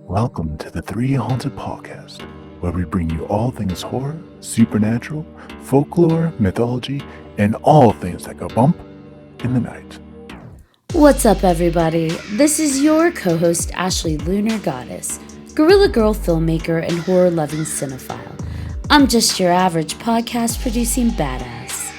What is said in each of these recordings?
Welcome to the 3Haunted podcast, where we bring you all things horror, supernatural, folklore, mythology, and all things that go bump in the night. What's up, everybody? This is your co host, Ashley Lunar Goddess, Gorilla Girl filmmaker and horror loving cinephile. I'm just your average podcast producing badass.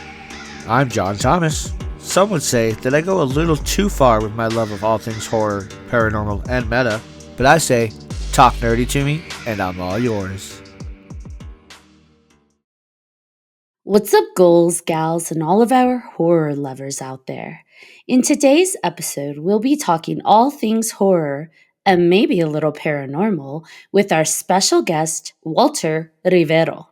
I'm John Thomas. Some would say that I go a little too far with my love of all things horror, paranormal, and meta, but I say, talk nerdy to me, and I'm all yours. What's up, ghouls, gals, and all of our horror lovers out there? In today's episode, we'll be talking all things horror and maybe a little paranormal with our special guest, Walter Rivero.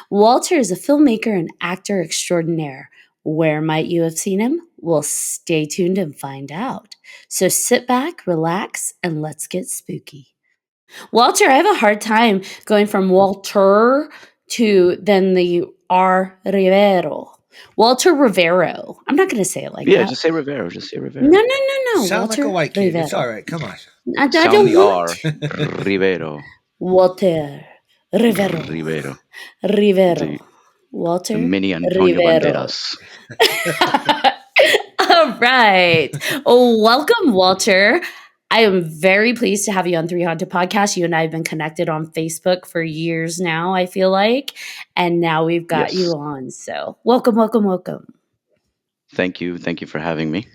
Walter is a filmmaker and actor extraordinaire. Where might you have seen him? Well, stay tuned and find out. So sit back, relax, and let's get spooky. Walter, I have a hard time going from Walter to then the R. Rivero. Walter Rivero. I'm not going to say it like Yeah, that. just say Rivero. Just say Rivero. No. Sound Walter like a white kid. Rivero. It's all right. Come on. I Sound don't the want R. Rivero. Walter Rivero. Rivero. Rivero. The Walter mini Antonio Rivero. Banderas. All right. Oh, welcome, Walter. I am very pleased to have you on 3Haunted Podcast. You and I have been connected on Facebook for years now, I feel like. And now we've got Yes. you on. So welcome. Thank you. Thank you for having me.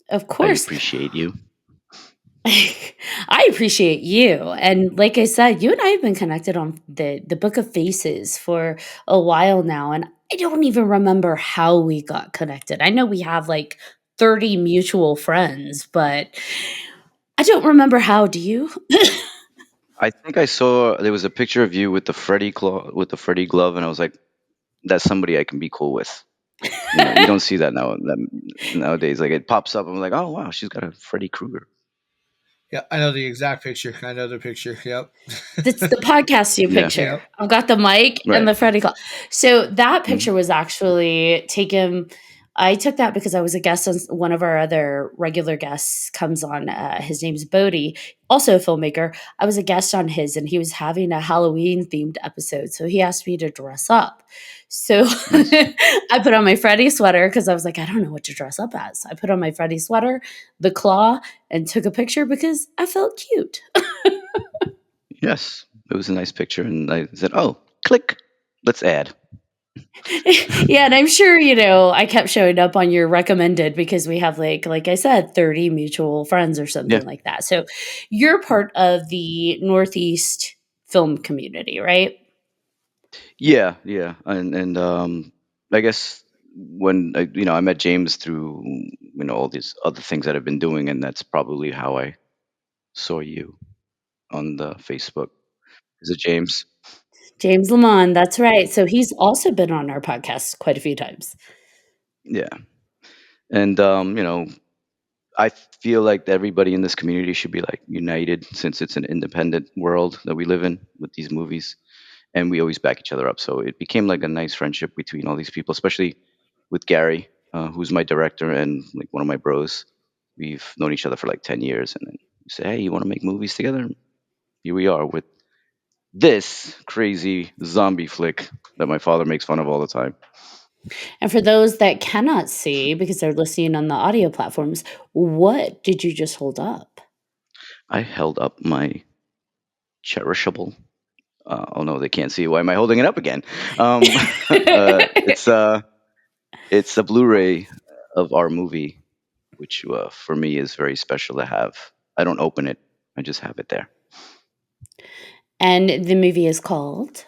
Of I course. appreciate you. I appreciate you. And like I said, you and I have been connected on the Book of Faces for a while now. And I don't even remember how we got connected. I know we have like 30 mutual friends, but I don't remember how. Do you? I think I saw there was a picture of you with the Freddy glove, and I was like, that's somebody I can be cool with. You don't see that nowadays. Like it pops up, I'm like, oh wow, she's got a Freddy Krueger. Yeah, I know the exact picture. I know the picture. Yep. That's the podcast you Yeah. picture. Yep. I've got the mic Right. and the Freddy call. So that Mhm. picture was actually taken. I took that because I was a guest on one of our other regular guests comes on. His name's Bodie, also a filmmaker. I was a guest on his, and he was having a Halloween themed episode. So he asked me to dress up. So Nice. I put on my Freddy sweater because I was like, I don't know what to dress up as. So I put on my Freddy sweater, the claw, and took a picture because I felt cute. Yes, it was a nice picture, and I said, oh, click, let's add. Yeah, and I'm sure, I kept showing up on your recommended because we have like I said, 30 mutual friends or something Yeah. like that. So you're part of the Northeast film community, right? Yeah, and I guess when I met James through all these other things that I've been doing, and that's probably how I saw you on the Facebook. Is it James? James Lamont, that's right. So he's also been on our podcast quite a few times. Yeah, and I feel like everybody in this community should be like united since it's an independent world that we live in with these movies, and we always back each other up. So it became like a nice friendship between all these people, especially with Gary, who's my director and like one of my bros. We've known each other for like 10 years, and then we say, hey, you want to make movies together? Here we are with this crazy zombie flick that my father makes fun of all the time. And for those that cannot see because they're listening on the audio platforms, what did you just hold up? I held up my cherishable. Oh no, they can't see. Why am I holding it up again? It's a Blu-ray of our movie, which for me is very special to have. I don't open it; I just have it there. And the movie is called?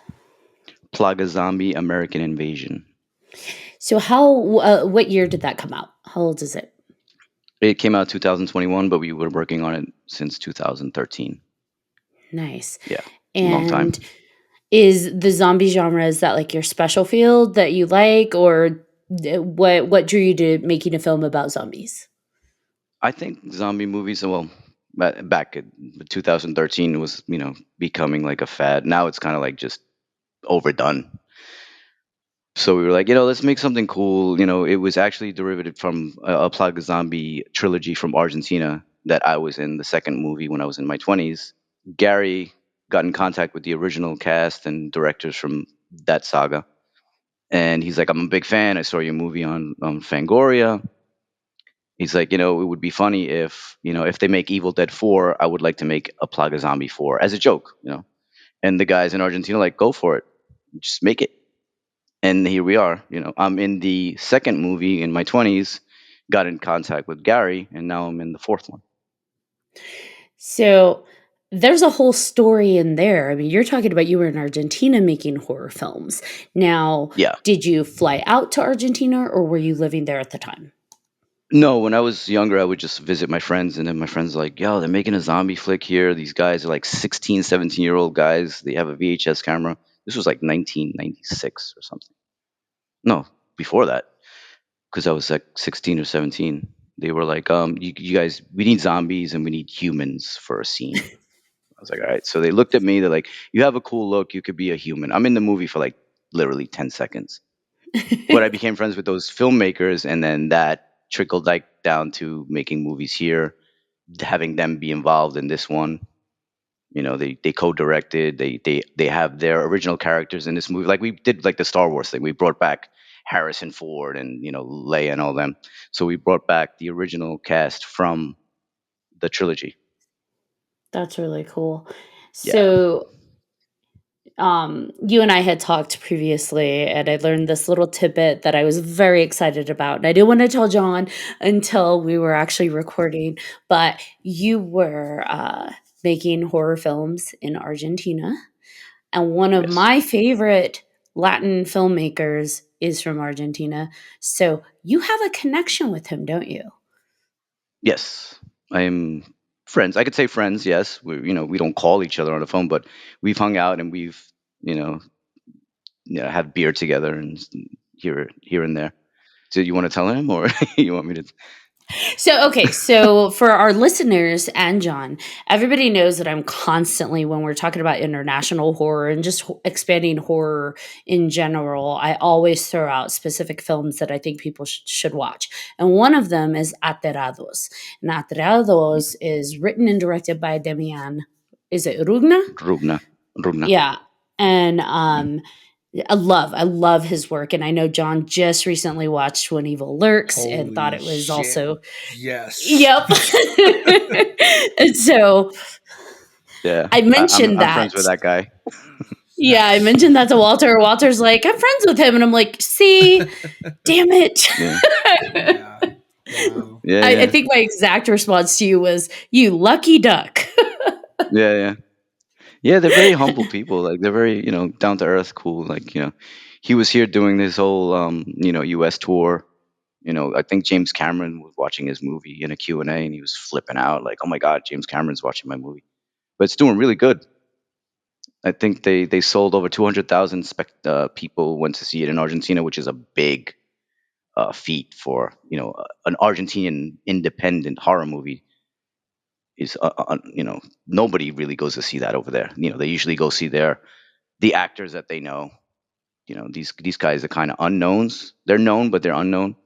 Plaga Zombie: American Invasion. So what year did that come out? How old is it? It came out 2021, but we were working on it since 2013. Nice. Yeah, And long time. is the zombie genre, is that like your special field that you like, or what drew you to making a film about zombies? I think zombie movies. Well, back in 2013 was becoming like a fad. Now it's kind of like just overdone. So we were like, let's make something cool. It was actually derivative from a Plaga Zombie trilogy from Argentina that I was in the second movie when I was in my 20s. Gary got in contact with the original cast and directors from that saga, and he's like, "I'm a big fan. I saw your movie on Fangoria." He's like, it would be funny if if they make Evil Dead 4, I would like to make a Plaga Zombie 4 as a joke. And the guys in Argentina like, go for it, just make it. And here we are. I'm in the second movie in my 20s, got in contact with Gary, and now I'm in the fourth one. So there's a whole story in there. I mean, you're talking about you were in Argentina making horror films. Now, Yeah. did you fly out to Argentina or were you living there at the time? No, when I was younger, I would just visit my friends, and then my friends like, yo, they're making a zombie flick here. These guys are like 16, 17-year-old guys. They have a VHS camera. This was like 1996 or something. No, before that, because I was like 16 or 17. They were like, you guys, we need zombies and we need humans for a scene. I was like, all right. So they looked at me. They're like, you have a cool look. You could be a human. I'm in the movie for like literally 10 seconds. But I became friends with those filmmakers, and then that trickled like down to making movies here, having them be involved in this one. They co-directed. They have their original characters in this movie. Like we did like the Star Wars thing. We brought back Harrison Ford and Leia and all them. So we brought back the original cast from the trilogy. That's really cool. Yeah. So, you and I had talked previously, and I learned this little tidbit that I was very excited about. And I didn't want to tell John until we were actually recording, but you were making horror films in Argentina. And one of Yes. my favorite Latin filmmakers is from Argentina. So you have a connection with him, don't you? Yes. I am friends. I could say friends. Yes. We don't call each other on the phone, but we've hung out and we've you know have beer together and here and there. So you want to tell him, or you want me to? So for our listeners and John, everybody knows that I'm constantly, when we're talking about international horror and just expanding horror in general, I always throw out specific films that I think people should watch. And one of them is Aterados. And Aterados is written and directed by Demian. Is it Rugna? Rugna. Rugna. Yeah. And Mm. I love his work. And I know John just recently watched When Evil Lurks and thought Holy it was shit. also. Yes. Yep. And so Yeah. I mentioned I'm that. friends with that guy. Yeah, I mentioned that to Walter. Walter's like, I'm friends with him. And I'm like, see, damn it. Yeah. Yeah. Wow. Yeah. I Yeah. think my exact response to you was, you lucky duck. Yeah. Yeah. Yeah. They're very humble people. Like they're very down to earth, cool. Like he was here doing this whole U.S. tour. I think James Cameron was watching his movie in a Q&A, and he was flipping out like, oh my god, James Cameron's watching my movie. But it's doing really good. I think they sold over 200,000 people went to see it in Argentina, which is a big feat for an Argentinian independent horror movie. Is nobody really goes to see that over there. They usually go see the actors that they know. These guys are kind of unknowns. They're known, but they're unknown.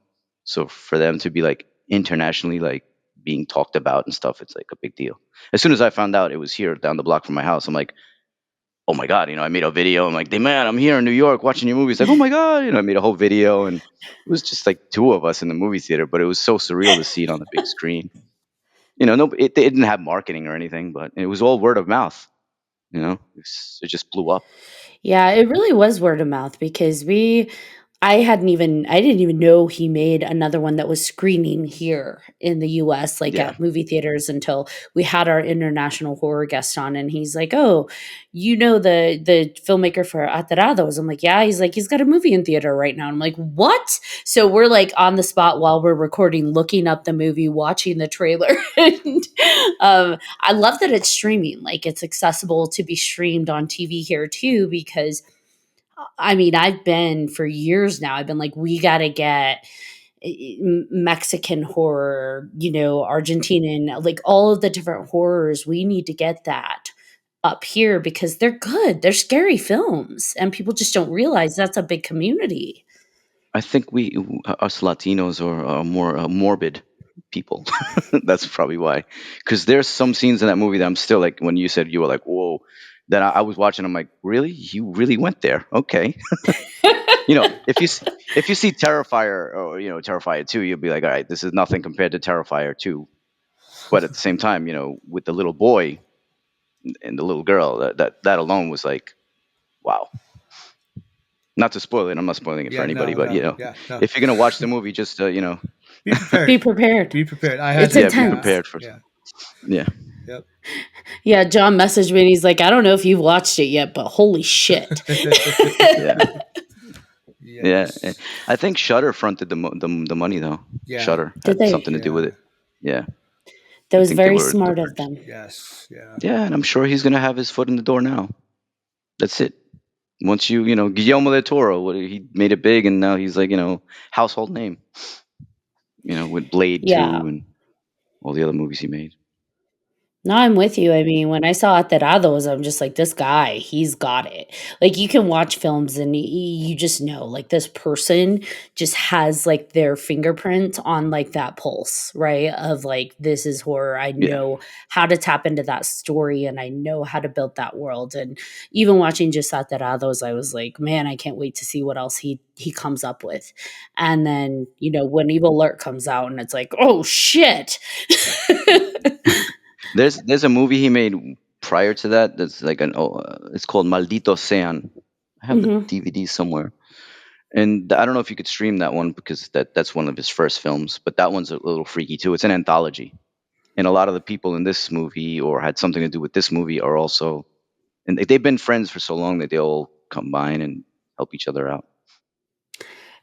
So for them to be like internationally like being talked about and stuff, it's like a big deal. As soon as I found out it was here down the block from my house, I'm like, oh my god, I made a video. I'm like, hey man, I'm here in New York watching your movie. It's like, oh my god, I made a whole video, and it was just like two of us in the movie theater, but it was so surreal to see it on the big screen. No, it didn't have marketing or anything, but it was all word of mouth. It just blew up. Yeah, it really was word of mouth because I didn't even know he made another one that was screening here in the US, like Yeah, at movie theaters until we had our international horror guest on and he's like, "Oh, you know the filmmaker for Aterados?" I'm like, "Yeah." He's like, "He's got a movie in theater right now." I'm like, "What?" So we're like on the spot while we're recording, looking up the movie, watching the trailer. And I love that it's streaming. Like it's accessible to be streamed on TV here too because I mean, I've been for years now. I've been like, we got to get Mexican horror, Argentinian, like all of the different horrors. We need to get that up here because they're good. They're scary films, and people just don't realize that's a big community. I think we us Latinos are more morbid. people. That's probably why. Because there's some scenes in that movie that I'm still like, when you said you were like, whoa, then I was watching. I'm like, really? You really went there? Okay. If you see Terrifier or Terrifier 2, you'll be like, all right, this is nothing compared to Terrifier 2. But at the same time, with the little boy and the little girl, that alone was like, wow. Not to spoil it, I'm not spoiling it for Yeah, anybody, no, but no, yeah, no. if you're gonna watch the movie, just Be Be prepared. prepared. Be prepared. I had It's to. yeah, be Yeah, intense. prepared for. yeah, Yeah, yep. Yeah, John messaged me and he's like, I don't know if you've watched it yet, but holy shit. yeah, yeah. Yes. I think Shutter fronted the money though. Yeah. Shutter Did had they? something to do with Yeah. it. Yeah, That I was think they very were the smart of purchase. them. Yes. Yeah. Yeah, and I'm sure he's gonna have his foot in the door now. That's it. Once Guillermo del Toro, he made it big, and now he's like household name. With Blade Yeah. 2 and all the other movies he made. No, I'm with you. I mean, when I saw Aterados, I'm just like, this guy, he's got it. Like, you can watch films and you just know, like, this person just has, like, their fingerprint on, like, that pulse, right? Of, like, this is horror. I Yeah, know how to tap into that story and I know how to build that world. And even watching just Aterados, I was like, man, I can't wait to see what else he comes up with. And then, when Evil Alert comes out and it's like, oh, shit. there's a movie he made prior to that that's like it's called Maldito Sean. I have the Hmm. DVD somewhere, and I don't know if you could stream that one because that's one of his first films, but that one's a little freaky too. It's an anthology, and a lot of the people in this movie or had something to do with this movie are also, and they've been friends for so long that they all combine and help each other out.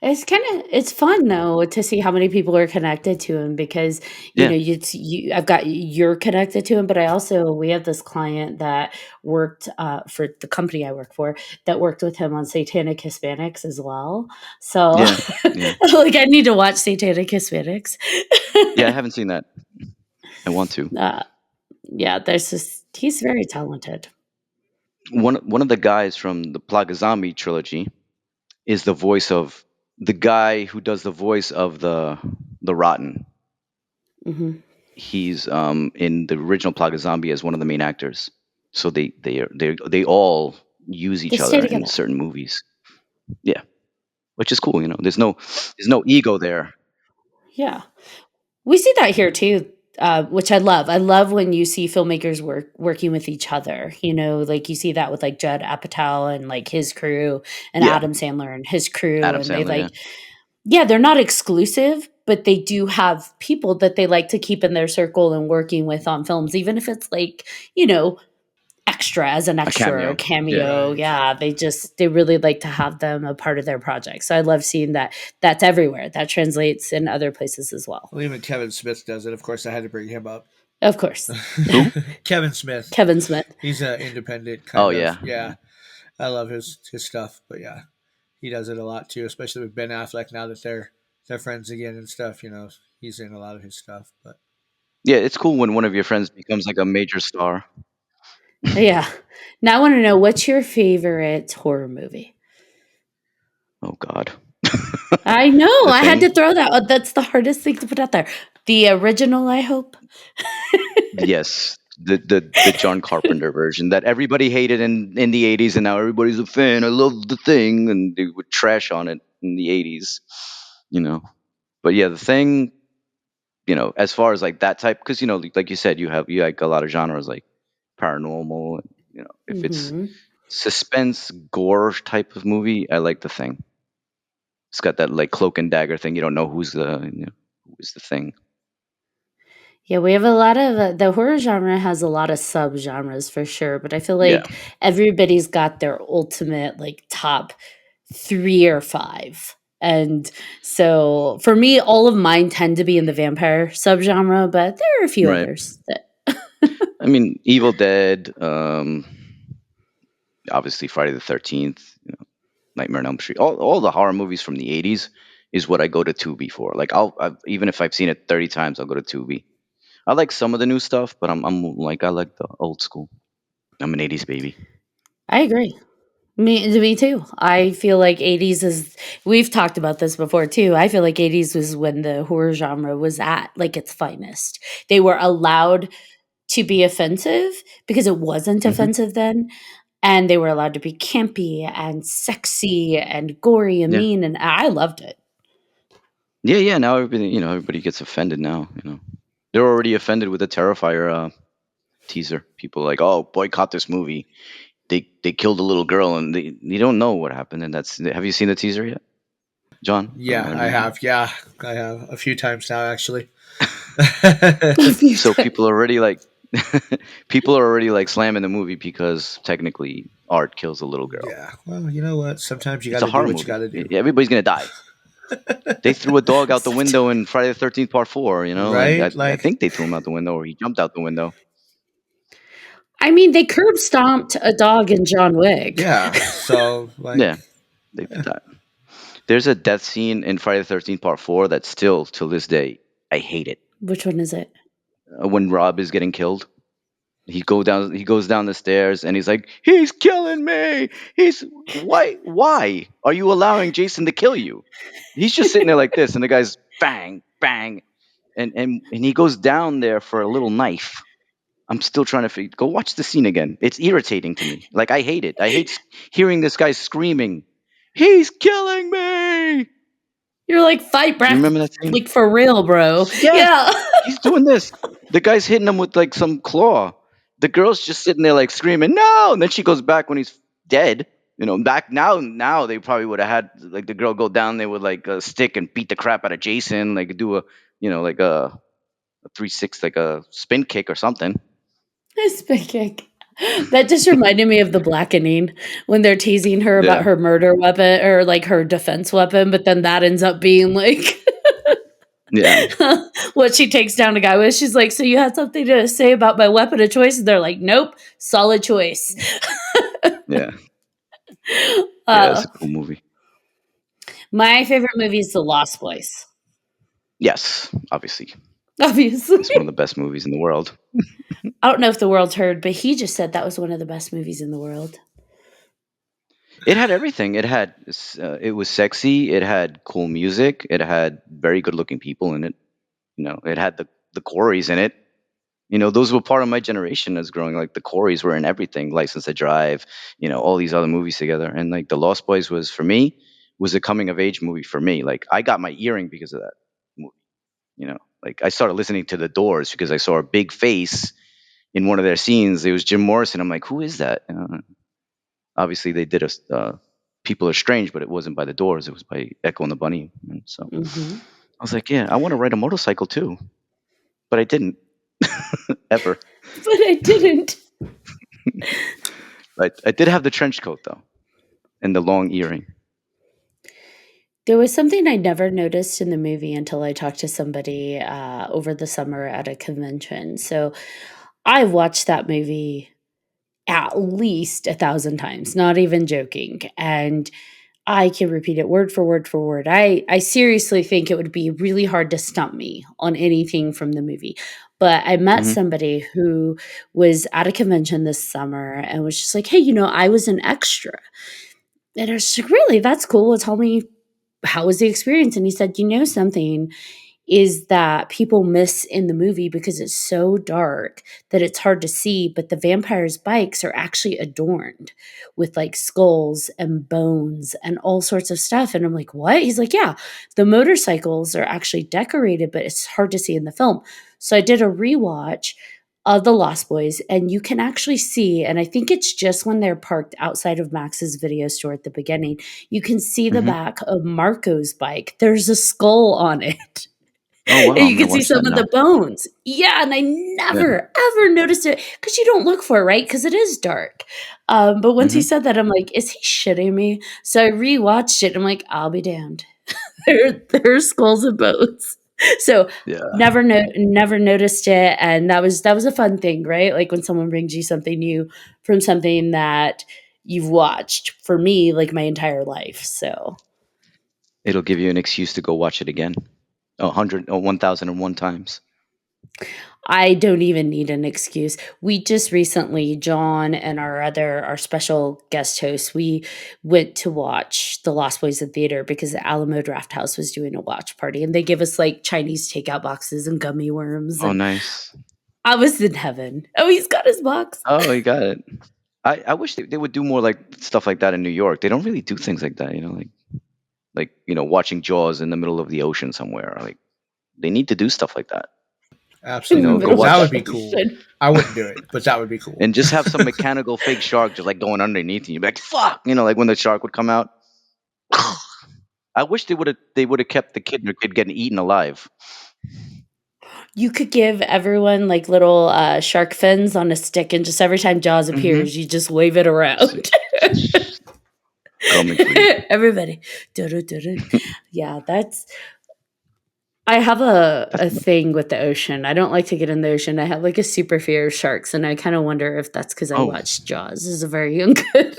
It's fun though to see how many people are connected to him because Yeah, I've got you're connected to him, but we have this client that worked for the company I work for that worked with him on Satanic Hispanics as well. So yeah, yeah, like I need to watch Satanic Hispanics. yeah. I haven't seen that. I want to. uh, yeah, he's very talented. One of the guys from the Plaga Zombie trilogy is the voice of the guy who does the voice of the Rotten. Hmm. He's in the original Plaga Zombie as one of the main actors. So they all use They each stay other in together. certain movies. Yeah, which is cool. There's no ego there. Yeah. We see that here too, which I love. I love when you see filmmakers working with each other. Like you see that with like Judd Apatow and like his crew, and Yeah, Adam Sandler and his crew, Adam and they Sandler. Yeah, like, yeah, they're not exclusive, but they do have people that they like to keep in their circle and working with on films, even if it's like you know extra as an a extra or a cameo. Yeah, cameo. Right. Yeah, they really like to have them a part of their project. So I love seeing that. That's everywhere. That translates in other places as well. Well, even Kevin Smith does it. Of course, I had to bring him up. Of course. who? Kevin Smith. Kevin Smith. He's an independent Oh kind of. yeah, Yeah, I love his stuff. But yeah, he does it a lot too, especially with Ben Affleck. Now that they're friends again and stuff, he's in a lot of his stuff. But yeah. It's cool when one of your friends becomes like a major star. Yeah. Now I want to know what's your favorite horror movie? Oh God, I know. The I had to Thing. throw that. That's the hardest thing to put out there. The original, I hope. Yes, the John Carpenter version that everybody hated in the 80s, and now everybody's a fan. I love The Thing, and they would trash on it in the 80s, you know. But yeah, The Thing, as far as like that type, because like you said, you like a lot of genres like paranormal. If it's Hmm. suspense gore type of movie, I like The Thing. It's got that like cloak and dagger thing. You don't know who is the thing. Yeah, we have a lot of the horror genre has a lot of subgenres for sure, but I feel Yeah, like everybody's got their ultimate like top 3 or 5. And so for me, all of mine tend to be in the vampire subgenre, but there are a few right. others that I mean, Evil Dead. Obviously Friday the 13th, Nightmare on Elm Street, all the horror movies from the 80s is what I go to Tubi for. Like even if I've seen it 30 times, I'll go to Tubi. I like some of the new stuff, but I like the old school. I'm an 80s baby. I agree. Me too. I feel like 80s is, we've talked about this before too. I feel like 80s was when the horror genre was at like its finest. They were allowed to be offensive because it wasn't Hmm. offensive then, and they were allowed to be campy and sexy and gory and Yeah, mean, and I loved it. yeah, yeah. Now everybody gets offended now. They're already offended with the Terrifier teaser. People are like, oh, boycott this movie. They killed a little girl, and they don't know what happened. And that's have you seen the teaser yet, John? Yeah, Or I no? have. Yeah, I have a few times now, actually. A few So times. people are already like, people are already like slamming the movie because technically art kills a little girl. Yeah. Well, you know what? Sometimes you got It's a to do horror what you got movie. to do. Everybody's gonna die. They threw a dog out the window in Friday the 13th Part 4. Like Right? I Like, think they threw him out the window or he jumped out the window. I mean, they curb stomped a dog in John Wick. yeah. So, Yeah, like, they did yeah. that. There's a death scene in Friday the 13th Part 4 that still, till this day, I hate it. Which one is it? When Rob is getting killed, he goes down the stairs and he's like, he's killing me. He's why are you allowing Jason to kill you? He's just sitting there like this, and the guy's bang, bang, and he goes down there for a little knife. I'm still trying to figure. Go watch the scene again. It's irritating to me. Like I hate it. I hate hearing this guy screaming, "He's killing me!" You're like, fight Do you back, remember that scene? like for real, bro. Yes, Yeah. he's doing this. The guy's hitting him with like some claw. The girl's just sitting there like screaming, "No!" And then she goes back when he's dead. Back now they probably would have had like the girl go down there with like a stick and beat the crap out of Jason, like do like a 360, like a spin kick or something. Speaking. That just reminded me of The Blackening when they're teasing her about Yeah, her murder weapon or like her defense weapon, but then that ends up being like yeah, what she takes down a guy with. She's like, "So you had something to say about my weapon of choice?" And they're like, "Nope, solid choice." yeah, yeah. Uh, It's a cool movie. my favorite movie is The Lost Boys, Yes, obviously, obviously. it's one of the best movies in the world. I don't know if the world's heard, but he just said that was one of the best movies in the world. It had everything. It was sexy. It had cool music. It had very good looking people in it. It had the Corys in it. Those were part of my generation as growing. Like the Corys were in everything. License to Drive. All these other movies together. And like the Lost Boys was for me was a coming of age movie for me. Like I got my earring because of that movie. Like I started listening to the Doors because I saw a big face in one of their scenes. It was Jim Morrison. I'm like, who is that? Obviously, they did a People Are Strange, but it wasn't by the Doors. It was by Echo and the Bunny. And so Hmm. I was like, yeah, I want to ride a motorcycle too, but I didn't ever. But I didn't. But I did have the trench coat though, and the long earring. There was something I never noticed in the movie until I talked to somebody over the summer at a convention. So I watched that movie at least 1,000 times, not even joking. And I can repeat it word for word for word. I seriously think it would be really hard to stump me on anything from the movie. But I met Hmm. somebody who was at a convention this summer and was just like, "Hey, I was an extra." And I was like, "Really? That's cool. Well, tell me, how was the experience?" And he said, "You know something? Is that people miss in the movie because it's so dark that it's hard to see, but the vampires' bikes are actually adorned with like skulls and bones and all sorts of stuff." And I'm like, "What?" He's like, "Yeah, the motorcycles are actually decorated, but it's hard to see in the film." So I did a rewatch of The Lost Boys, and you can actually see, and I think it's just when they're parked outside of Max's video store at the beginning, you can see the Hmm. back of Marco's bike. There's a skull on it. Oh wow, And I'm you gonna can see watch that some of now. the bones. Yeah, and I Yeah. never, ever noticed it because you don't look for it, right? Because it is dark. But once he Hmm. said that, I'm like, is he shitting me? So I rewatched it. And I'm like, I'll be damned. There are skulls and bones. So Yeah. never noticed it, and that was a fun thing, right? Like when someone brings you something new from something that you've watched. For me, like my entire life. So It'll give you an excuse to go watch it again. 100 or 1,001 times. I don't even need an excuse. We just recently, John and our special guest host, we went to watch The Lost Boys in theater because the Alamo Draft House was doing a watch party, and they give us like Chinese takeout boxes and gummy worms, Oh, and nice. I was in heaven. Oh, he's got his box. Oh, you got it. I wish they would do more like stuff like that in New York. They don't really do things like that, like watching Jaws in the middle of the ocean somewhere. Like they need to do stuff like that. In the Absolutely. Go middle of That would watch the be cool. ocean. I wouldn't do it, but that would be cool. and just have some mechanical fake shark just like going underneath you. You'd be like, fuck, like when the shark would come out. I wish they would have kept the kid getting eaten alive. You could give everyone like little shark fins on a stick, and just every time Jaws Mm-hmm. appears, you just wave it around. Coming for you. Everybody. Du-du-du-du. Yeah, that's. I have a That's thing with the ocean. I don't like to get in the ocean. I have like a super fear of sharks, and I kind of wonder if that's because I oh watched Jaws as a very young kid.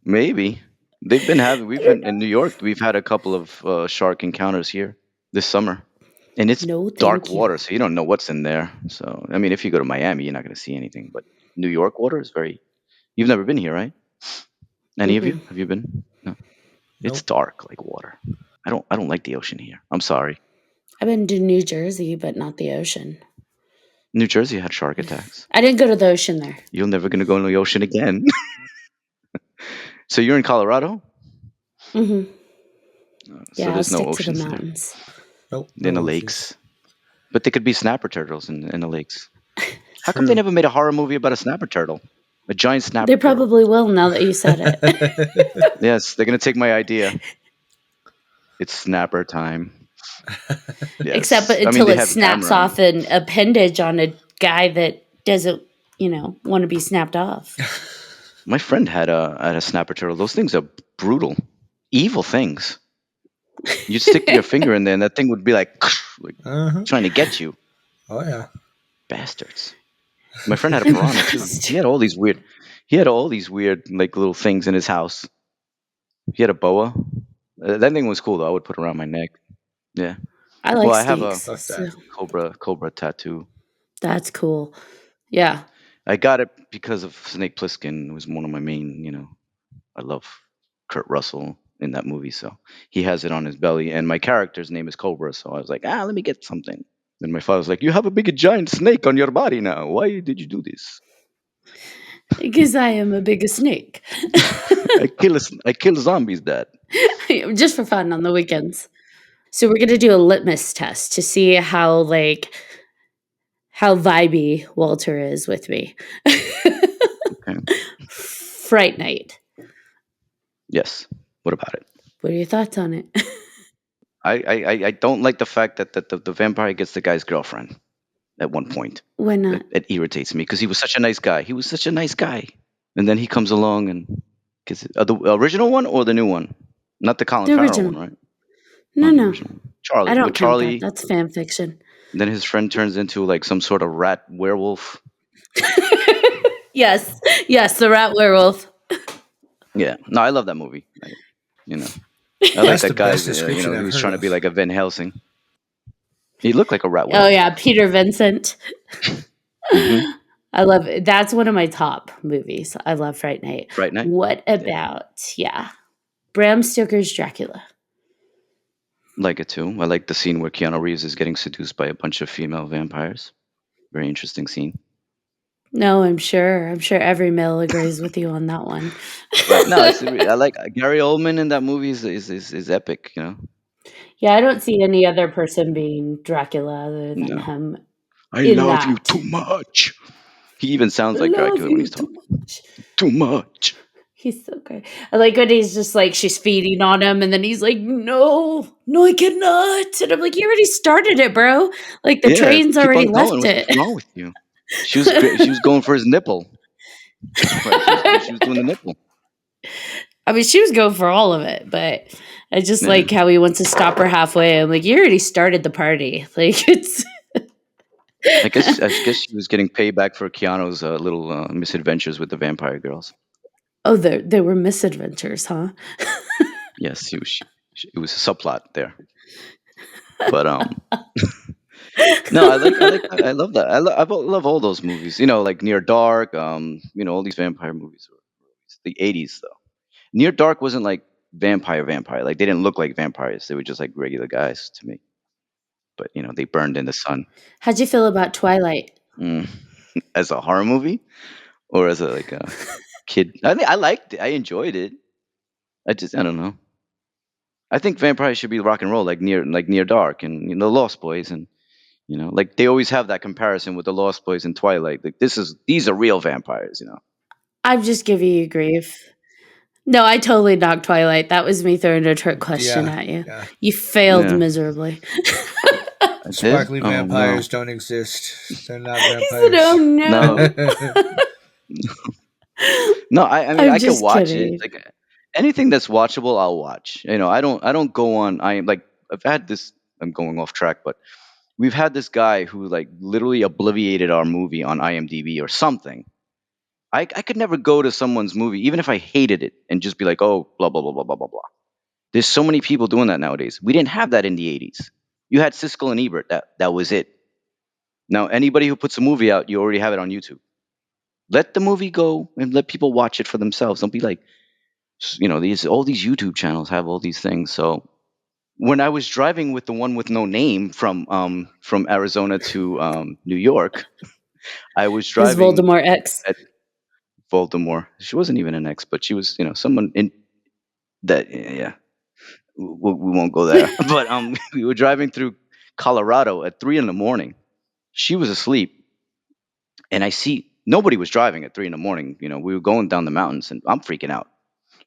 maybe they've been having. I We've don't been know. in New York. We've had a couple of shark encounters here this summer, and it's No, dark thank you. water, so you don't know what's in there. So I mean, if you go to Miami, you're not going to see anything. But New York water is very. You've never been here, right? Any of you? Mm-mm. Have you been? No. It's Nope. dark like water. I don't like the ocean here. I'm sorry. I've been to New Jersey, but not the ocean. New Jersey had shark attacks. I didn't go to the ocean there. You're never gonna go in the ocean again. So you're in Colorado? Hmm. So Yeah, I'll there's no stick to the oceans there. mountains. Nope. In the No oceans. lakes. But they could be snapper turtles in the lakes. How come they True. never made a horror movie about a snapper turtle? A giant snapper They turtle. probably will now that you said it. Yes, they're gonna take my idea. It's snapper time. Except Yes. I mean until they it have snaps camera. off an appendage on a guy that doesn't, want to be snapped off. My friend had a snapper turtle. Those things are brutal. Evil things. You'd stick your finger in there and that thing would be like, Uh-huh. trying to get you. Oh yeah. Bastards. My friend had a piranha too. He had all these weird like little things in his house. He had a boa. That thing was cool though. I would put it around my neck. Yeah. I Well, like I have a snakes, Fuck so that. cobra tattoo. that's cool. Yeah. I got it because of Snake Plissken. It was one of my main, I love Kurt Russell in that movie, so he has it on his belly. And my character's name is Cobra, so I was like, let me get something. Then my father's like, you have a big giant snake on your body now. Why did you do this? Because I am a bigger snake. I kill zombies, Dad. Just for fun on the weekends. So we're gonna do a litmus test to see how vibey Walter is with me. Okay. Fright Night. Yes. What about it? What are your thoughts on it? I don't like the fact that the vampire gets the guy's girlfriend at one point. Why not? It irritates me because he was such a nice guy. He was such a nice guy. And then he comes along and gets it. The original one or the new one? Not the Colin The Farrell original. one, right? No, Not the no. original one. Charlie. I don't With count that. Charlie, That's fan fiction. then his friend turns into like some sort of rat werewolf. Yes. Yes, the rat werewolf. Yeah. No, I love that movie. I like That's the that guy, best description he I've was heard trying to of. be like a Van Helsing. He looked like a rat Oh werewolf. yeah, Peter Vincent. Hmm. I love it. That's one of my top movies. I love Fright Night. Fright Night. What Yeah. about Bram Stoker's Dracula? Like it too. I like the scene where Keanu Reeves is getting seduced by a bunch of female vampires. Very interesting scene. No, I'm sure. I'm sure every male agrees with you on that one. But no, I like Gary Oldman in that movie is epic. Yeah, I don't see any other person being Dracula other than No, him I in love you that. too much. He even sounds I like love Dracula when you he's too talking. much. Too much. He's so great. I like when he's just like, she's feeding on him, and then he's like, no, I cannot. And I'm like, you already started it, bro. Like, the Yeah, train's keep already on going. left What's it. wrong with you? She was she was going for his nipple. Right? She was doing the nipple. I mean, she was going for all of it, but I just Yeah. like how he wants to stop her halfway. I'm like, you already started the party. Like, it's. I guess she was getting payback for Keanu's little misadventures with the vampire girls. Oh, they were misadventures, huh? Yes, it was a subplot there. But No, I love that. I love all those movies. Like Near Dark. All these vampire movies were the '80s though. Near Dark wasn't like vampire. Like they didn't look like vampires. They were just like regular guys to me. But they burned in the sun. How'd you feel about Twilight? Mm. As a horror movie or as a kid, I liked it. I enjoyed it. I don't know. I think vampires should be rock and roll, like Near Dark and the Lost Boys, and like they always have that comparison with the Lost Boys and Twilight. Like these are real vampires. I'm just giving you grief. No, I totally knocked Twilight. That was me throwing a trick question Yeah, at you. yeah. You failed Yeah, miserably. I did. Sparkly Oh no, vampires don't exist. They're not He said, "Oh vampires. no, no." no. I mean, I'm I can just watch it. kidding. Like anything that's watchable, I'll watch. I don't go on. I like. I've had this. I'm going off track, but we've had this guy who like literally obliviated our movie on IMDb or something. I could never go to someone's movie, even if I hated it, and just be like, oh, blah, blah, blah, blah, blah, blah, blah. There's so many people doing that nowadays. We didn't have that in the '80s. You had Siskel and Ebert. That was it. Now, anybody who puts a movie out, you already have it on YouTube. Let the movie go and let people watch it for themselves. Don't be like, these all these YouTube channels have all these things. So when I was driving with the one with no name from Arizona to New York, I was His driving Voldemort X. at Baltimore. She wasn't even an ex, but she was, someone in that. Yeah, we won't go there. But we were driving through Colorado at 3 in the morning. She was asleep, and I see nobody was driving at 3 in the morning. We were going down the mountains, and I'm freaking out.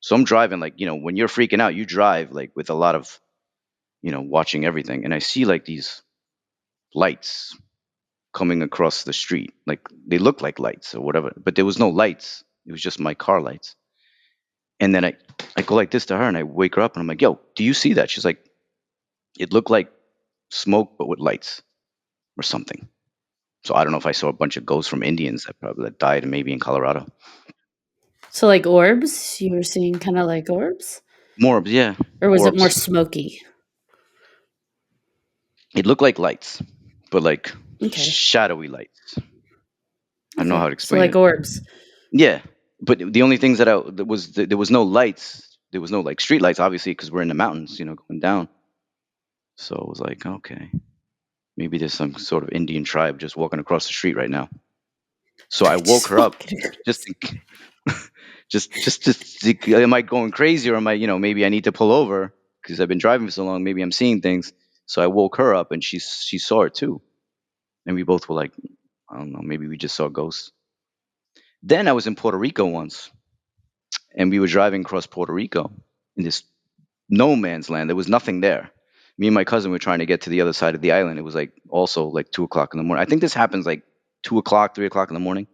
So I'm driving like, when you're freaking out, you drive like with a lot of, watching everything. And I see like these lights coming across the street. Like they look like lights or whatever, but there was no lights. It was just my car lights. And then I go like this to her and I wake her up and I'm like, yo, do you see that? She's like, it looked like smoke, but with lights or something. So I don't know if I saw a bunch of ghosts from Indians that died maybe in Colorado. So, like orbs? You were seeing kind of like orbs? Orbs, yeah. Or was it more Orbs. smoky? It looked like lights, but like Okay. shadowy lights. I don't know how Okay. to So, explain like it. orbs. Yeah, but the only things there was no lights. There was no like street lights, obviously, because we're in the mountains, going down. So it was like, okay, maybe there's some sort of Indian tribe just walking across the street right now. So I woke Just her up walking just across. just am I going crazy or am I maybe I need to pull over because I've been driving for so long. Maybe I'm seeing things. So I woke her up and she saw it too, and we both were like, I don't know, maybe we just saw ghosts. Then I was in Puerto Rico once, and we were driving across Puerto Rico in this no man's land. There was nothing there. Me and my cousin were trying to get to the other side of the island. It was like also like 2 o'clock in the morning. I think this happens like 2 o'clock, 3 o'clock in the morning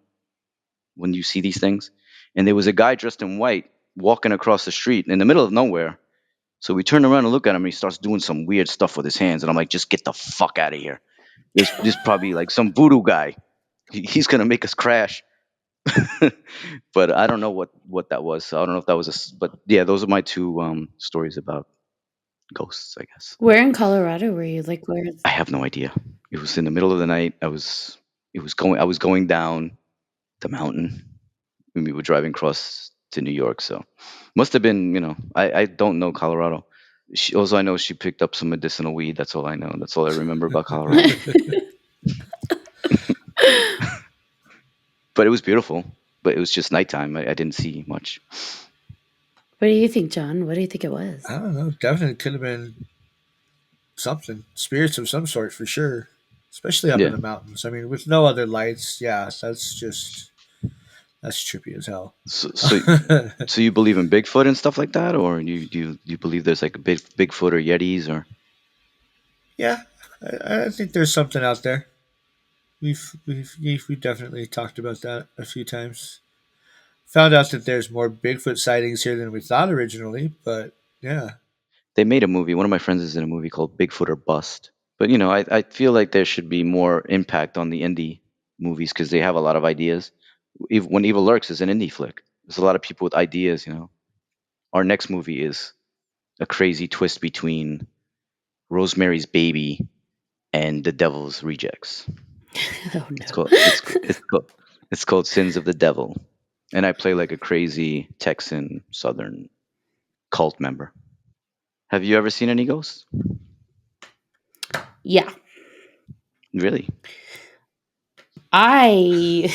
when you see these things. And there was a guy dressed in white walking across the street in the middle of nowhere. So we turn around and look at him, and he starts doing some weird stuff with his hands. And I'm like, just get the fuck out of here. This probably like some voodoo guy. He's gonna make us crash. But I don't know what that was. So I don't know if that was but yeah, those are my two stories about ghosts, I guess. Where in Colorado were you? Like, where? I have no idea. It was in the middle of the night. I was going down the mountain when we were driving across to New York. So must have been, I don't know Colorado. Also, I know she picked up some medicinal weed. That's all I know. That's all I remember about Colorado. But it was beautiful. But it was just nighttime. I didn't see much. What do you think, John? What do you think it was? I don't know. Definitely could have been something. Spirits of some sort for sure. Especially up in Yeah. the mountains. I mean, with no other lights, yeah, that's trippy as hell. So, so, so you believe in Bigfoot and stuff like that, or you believe there's like a Bigfoot or Yetis or? Yeah, I think there's something out there. We've definitely talked about that a few times. Found out that there's more Bigfoot sightings here than we thought originally, but yeah. They made a movie. One of my friends is in a movie called Bigfoot or Bust. But I feel like there should be more impact on the indie movies because they have a lot of ideas. When Evil Lurks is an indie flick, there's a lot of people with ideas. Our next movie is a crazy twist between Rosemary's Baby and the Devil's Rejects. Oh It's no. called it's called Sins of the Devil, and I play like a crazy Texan Southern cult member. Have you ever seen any ghosts? Yeah. Really? I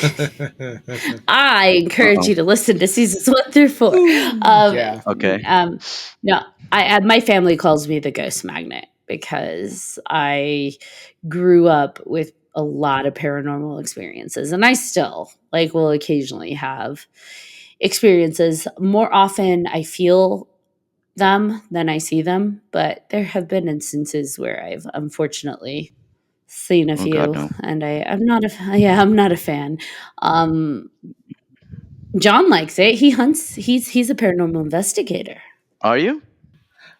I Uh encourage oh. you to listen to seasons 1 through 4. Yeah. N- Okay. um, no, my family calls me the ghost magnet because I grew up with a lot of paranormal experiences, and I still will occasionally have experiences. More often, I feel them than I see them, but there have been instances where I've unfortunately seen a Oh God, few, no. and I'm not a fan. Um, John likes it. He hunts. He's a paranormal investigator. Are you?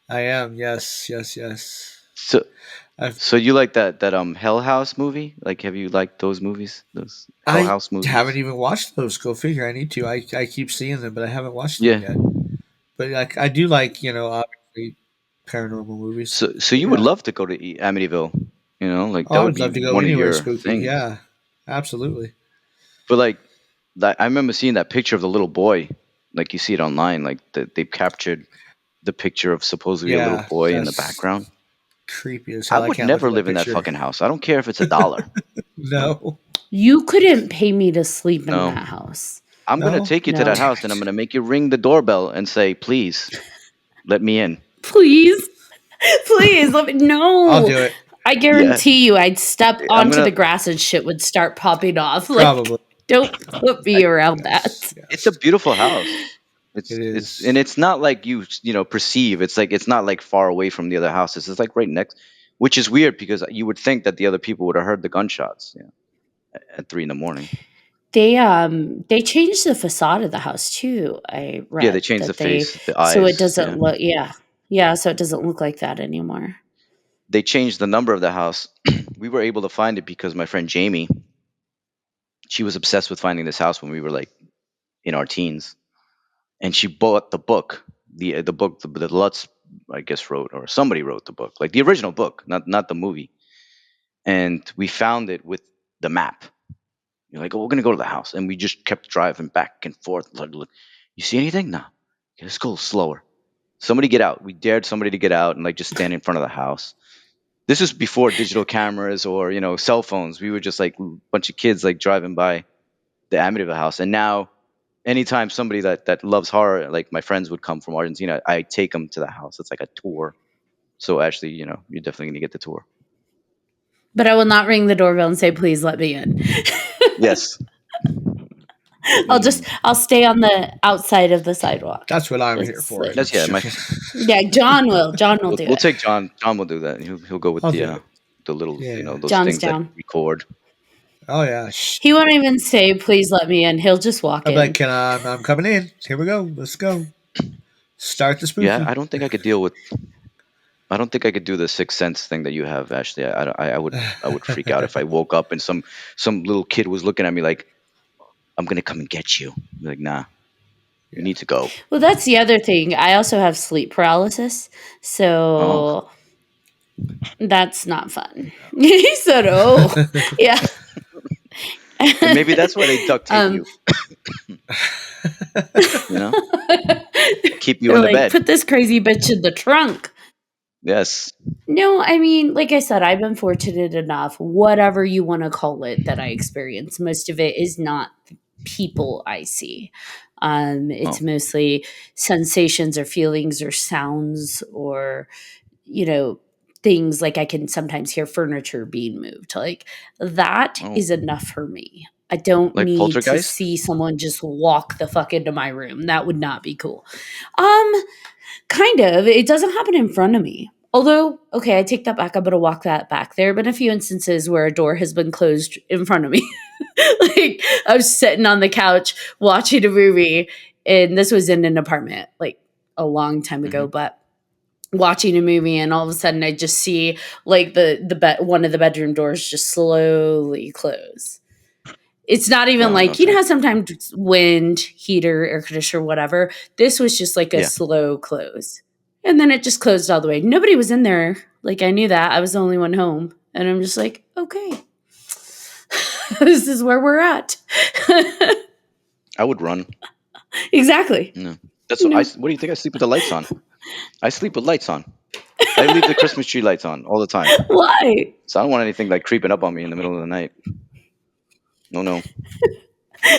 I am. Yes, yes, yes. So I've so you like that Hell House movie? Like, have you liked those movies? Those Hell I House haven't movies? even watched those. Go figure. I need to. I keep seeing them, but I haven't watched them Yeah. yet. But like I do like obviously paranormal movies. So you would Yeah. love to go to Amityville, like Oh, that I would would be love to go one of anywhere your spooky. things. Yeah, absolutely. But like that, I remember seeing that picture of the little boy. Like you see it online. Like they've captured the picture of supposedly a little Yeah, boy in the that's background. creepy as I hell. I would can't look never at that live in that picture. fucking house. I don't care if it's $1. No, You couldn't pay me to sleep in No, that house. I'm gonna no. take you to No, that house and I'm gonna make you ring the doorbell and say, "Please let me in." please, please let me. I'll No, do it. I Yeah, guarantee you, I'd step I'm onto gonna. the grass and shit would start popping off. Probably. Don't put me around that. Yes, It's a yes. beautiful house. It It's is. and it's not like perceive. It's like it's not like far away from the other houses. It's like right next, which is weird because you would think that the other people would have heard the gunshots, at 3 in the morning. They changed the facade of the house too. I Yeah, they read changed the that they face, the so it eyes. doesn't Yeah, look so it doesn't look like that anymore. they changed the number of the house. We were able to find it because my friend Jamie, she was obsessed with finding this house when we were like in our teens, and she bought the book, the book the Lutz, I guess, wrote, or somebody wrote the book, like the original book, not the movie. And we found it with the map. You're like, oh, we're gonna go to the house, and we just kept driving back and forth. Like, look, you see anything? No. Okay, let's go slower. Somebody get out. We dared somebody to get out and like just stand in front of the house. This was before digital cameras or cell phones. We were just like a bunch of kids like driving by the Amityville house. And now, anytime somebody that loves horror, like my friends would come from Argentina, I take them to the house. It's like a tour. So actually, you're definitely gonna get the tour. But I will not ring the doorbell and say, "Please let me in." Yes. I'll stay on the outside of the sidewalk. That's what I'm here Just for. like, That's yeah. My yeah, John will. John will do we'll it. take John. John will do that. He'll go with I'll do it. the little Yeah. those John's things that down. record. Oh yeah. He won't even say, "Please let me in." He'll just walk I'm like, in. can I'm coming in. Here we go. Let's go. Start the Yeah, spooky. I don't think I could deal with. I don't think I could do the sixth sense thing that you have, Ashley. I would freak out if I woke up and some little kid was looking at me like I'm gonna come and get you. I'd be like, nah, you Yeah. need to go. Well, that's the other thing. I also have sleep paralysis, Oh, so that's not fun. He said, "Oh, yeah." and maybe that's why they duct tape um, you. You know, keep you they're in the like, bed. "Put this crazy bitch in the trunk." Yes. No, I mean, like I said, I've been fortunate enough, whatever you want to call it, that I experience. Most of it is not people I see. It's Oh, mostly sensations or feelings or sounds or, you know, things like I can sometimes hear furniture being moved. Like that oh, is enough for me. I don't like need to poltergeist. see someone just walk the fuck into my room. That would not be cool. Um, Kind of. It doesn't happen in front of me. Although, okay, I take that back. I'm going to walk that back. There have been a few instances where a door has been closed in front of me. Like, I was sitting on the couch watching a movie, and this was in an apartment like a long time Hmm. ago, but watching a movie, and all of a sudden I just see like the bed, one of the bedroom doors just slowly close. It's not even Wow. like, you know Okay. how sometimes wind, heater, air conditioner, whatever. This was just like a Yeah. slow close. And then it just closed all the way. Nobody was in there. Like I knew that. I was the only one home. And I'm just like, okay, this is where we're at. I would run. Exactly. No, that's You what I. know, What do you think? I sleep with the lights on. I sleep with lights on. I leave the Christmas tree lights on all the time. why? So I don't want anything like creeping up on me in the middle of the night. No, no.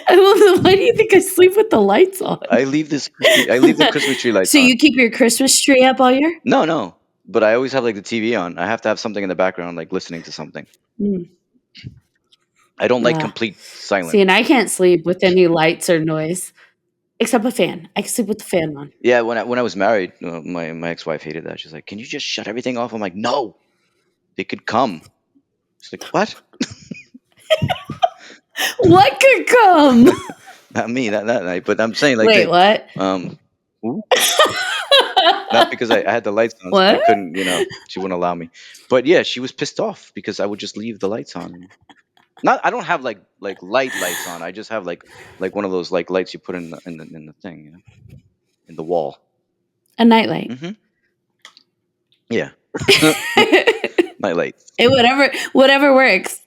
I love the, why do you think I sleep with the lights on? I leave this. I leave the Christmas tree lights So on. you keep your Christmas tree up all year? No, no. But I always have like the TV on. I have to have something in the background, like listening to something. Mm. I don't like Yeah. complete See, silence. and I can't sleep with any lights or noise except a fan. I can sleep with the fan on. Yeah, when I was married, my ex wife hated that. She's like, "Can you just shut everything off?" I'm like, "No, they could come." She's like, "What?" What could come? Not me, that night. But I'm saying like Wait, they, what? who? Not because I had the lights on, so I What? couldn't, she wouldn't allow me. But yeah, she was pissed off because I would just leave the lights on. Not, I don't have like lights on. I just have like one of those like lights you put in the thing, in the wall. A nightlight. Hmm. Yeah, night lights. Whatever works.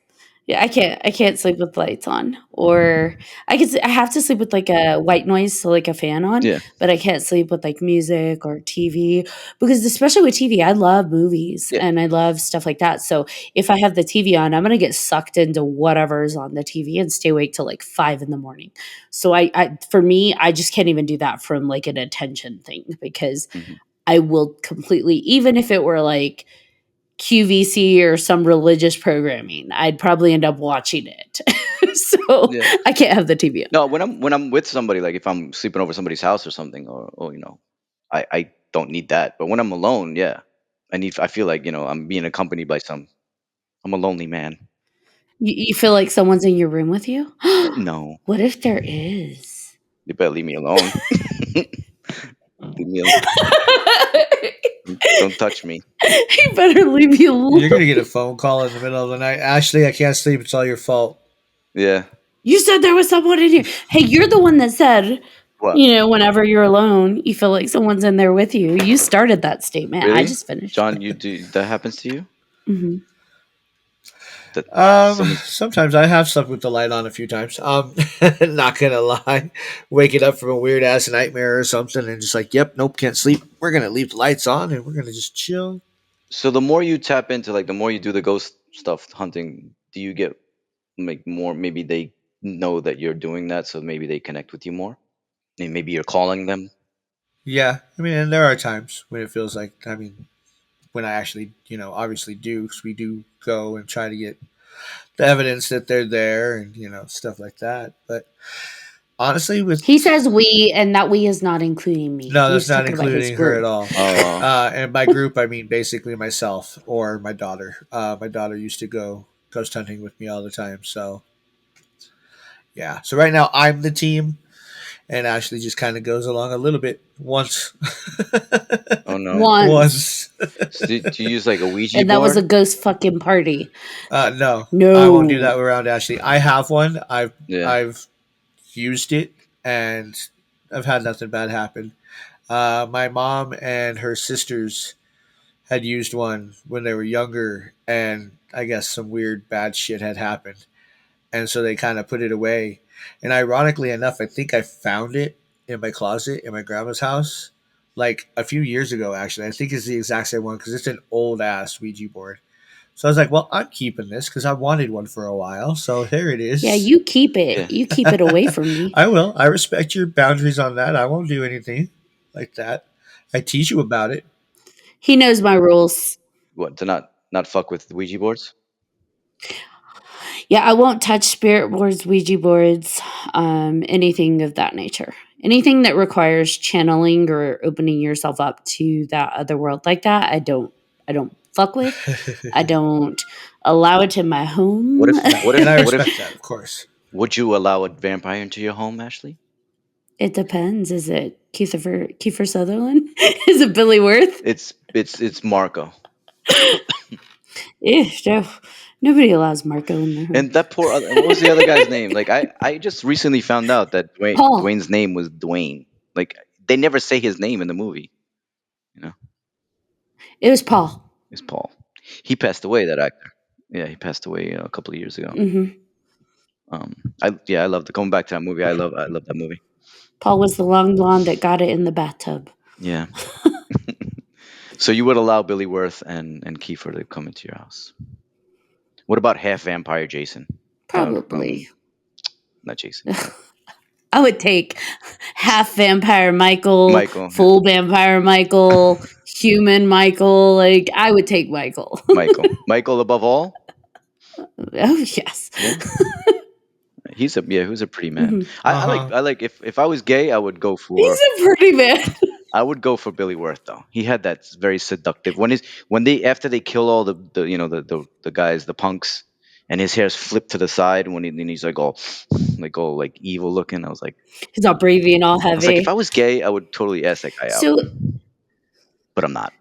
Yeah, I can't sleep with lights on, or I have to sleep with like a white noise, so like a fan on, Yeah, but I can't sleep with like music or TV, because especially with TV, I love movies yeah. and I love stuff like that. So if I have the TV on, I'm gonna get sucked into whatever's on the TV and stay awake till like 5 in the morning. So I for me, I just can't even do that from like an attention thing, because Hmm. I will completely, even if it were like QVC or some religious programming, I'd probably end up watching it. So Yeah. I can't have the TV on. No, when I'm with somebody, like if I'm sleeping over somebody's house or something, or I don't need that. But when I'm alone, yeah, I feel like I'm being accompanied by some. I'm a lonely man. You feel like someone's in your room with you? No, What if there is? you better leave me alone. Leave me alone. Don't touch me. He better leave you alone. You're gonna get a phone call in the middle of the night. Ashley, I can't sleep. It's all your fault. Yeah. You said there was someone in here. Hey, you're the one that said, What? whenever you're alone, you feel like someone's in there with you. You started that statement. I Really, just finished John? it. You do that happens to you? Hmm. That someone's Sometimes I have slept with the light on a few times. Not gonna lie, waking up from a weird ass nightmare or something, and just like, yep, nope, can't sleep. We're gonna leave the lights on, and we're gonna just chill. So the more you tap into, like, the more you do the ghost stuff hunting, do you get like more? Maybe they know that you're doing that, so maybe they connect with you more. And maybe you're calling them. Yeah, I mean, and there are times when it feels like, I mean, when I actually, obviously do, because we do go and try to get the evidence that they're there, and stuff like that. But honestly, with He says we, and that we is not including me. no, He that's was not talking about his including her at group. all. Oh, And by group, I mean basically myself or my daughter. My daughter used to go ghost hunting with me all the time. So yeah. So right now I'm the team, and Ashley just kind of goes along a little bit once. oh no. Once. Once. So do you use like a Ouija And that was a board? ghost fucking party. No, I won't do No. that around Ashley. I have one. Yeah. I've used it, and I've had nothing bad happen. My mom and her sisters had used one when they were younger, and I guess some weird bad shit had happened, and so they kind of put it away. And ironically enough, I think I found it in my closet in my grandma's house like a few years ago. Actually, I think it's the exact same one because it's an old ass Ouija board. So I was like, well, I'm keeping this because I wanted one for a while. So here it Yeah, is. you keep it. Yeah. You keep it away from me. I will. I respect your boundaries on that. I won't do anything like that. I teach you about it. He knows my rules. What, to not fuck with Ouija boards? Yeah, I won't touch spirit boards, Ouija boards, anything of that nature. Anything that requires channeling or opening yourself up to that other world like that, I don't fuck with. I don't allow it in my What home. if No, what and if I what if respect that, of course. would you allow a vampire into your home, Ashley? It depends. Is it Kiefer Sutherland? Is it Billy Worth? It's Marco. Ew, no. Nobody allows Marco in their home. And that poor other, what was the other guy's name? Like I just recently found out that Paul. Dwayne's name was Dwayne. Like they never say his name in the movie. You know, It was Paul. it's Paul. He passed away. That actor. Yeah, he passed away a couple of years ago. Hmm. I love going back to that movie. I love that movie. Paul was the long blonde that got it in the bathtub. Yeah. So you would allow Billy Worth and Kiefer to come into your house? What about half vampire Jason? Probably. Not Jason. I would take half vampire Michael, Michael. Yeah. full vampire Michael, human Michael. Like, I would take Michael. Michael above all. Oh, yes. Yeah. He's a pretty man. Hmm. I like if I was gay, I would go He's for a pretty man. Billy Worth though. He had that very seductive when they after they kill all the guys, the punks, and his hair's flipped to the side and he's like all like evil looking. He's all breathing, all I was like, if I heavy. was gay, I would totally ask that guy out, So but I'm not.